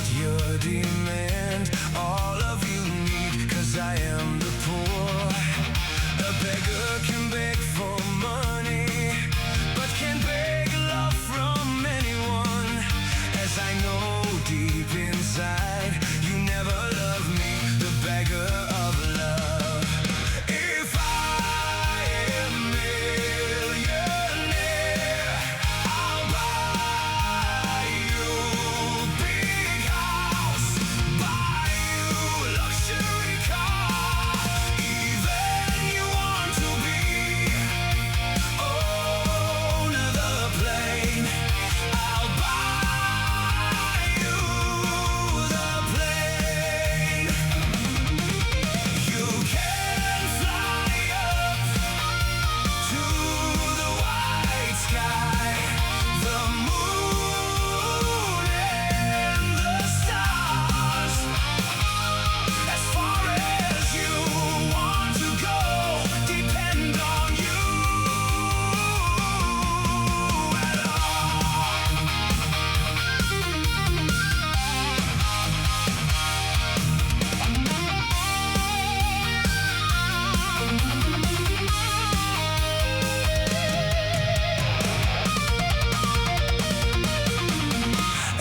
support your demand. All of you need, 'cause I am the poor. A beggar can beg for money, but can't beg love from anyone. As I know deep inside, you never loved me, the beggar of love. If I am millionaire, I'll buy you big house, buy you luxury car. Even you want to be own the plane, I'll buy you the plane. You can fly up to the white sky, the moon and the stars. As far as you want to go, depend on you at all.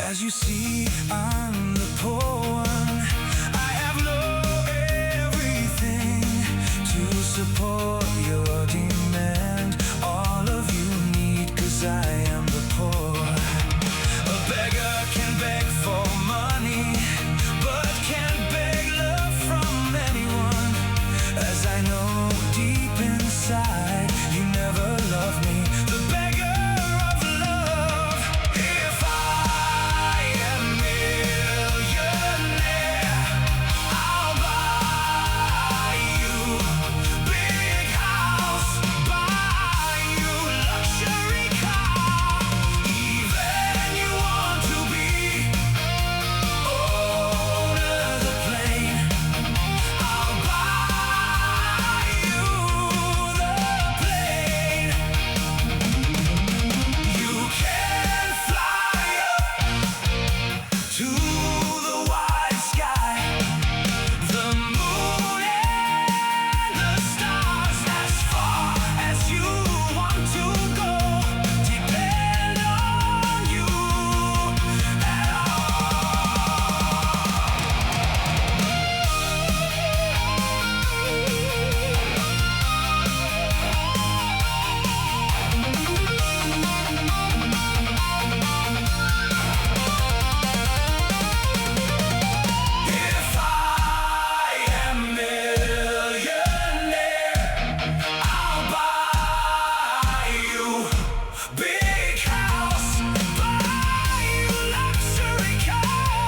As you see, I'm the poor one. I have no everything to support your demand. All of you need, 'cause I am the poor. A beggar can beg for money, but can't beg love from anyone. As I know deep inside, you never loved me, the beggar of love. If I am millionaire, I'll buy you big house, buy you luxury car. Even you want to be owner the plane, I'll buy you the plane. You can fly up to the white sky, the moon and the stars. As far as you want to go, depend on you at If I am millionaire, I'll buy you big house, buy you luxury car.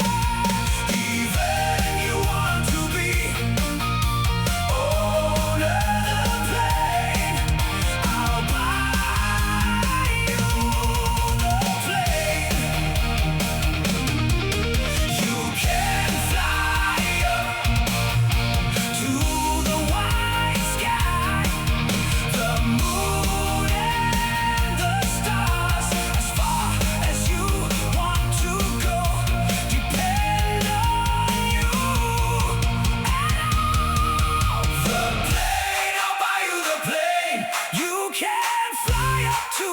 Even you want to be owner the plane, I'll buy you the plane. You can fly up to the white sky, the moon and the stars. As far as you want to go, depend on you at all. The plane, I'll buy you the plane. You can fly up to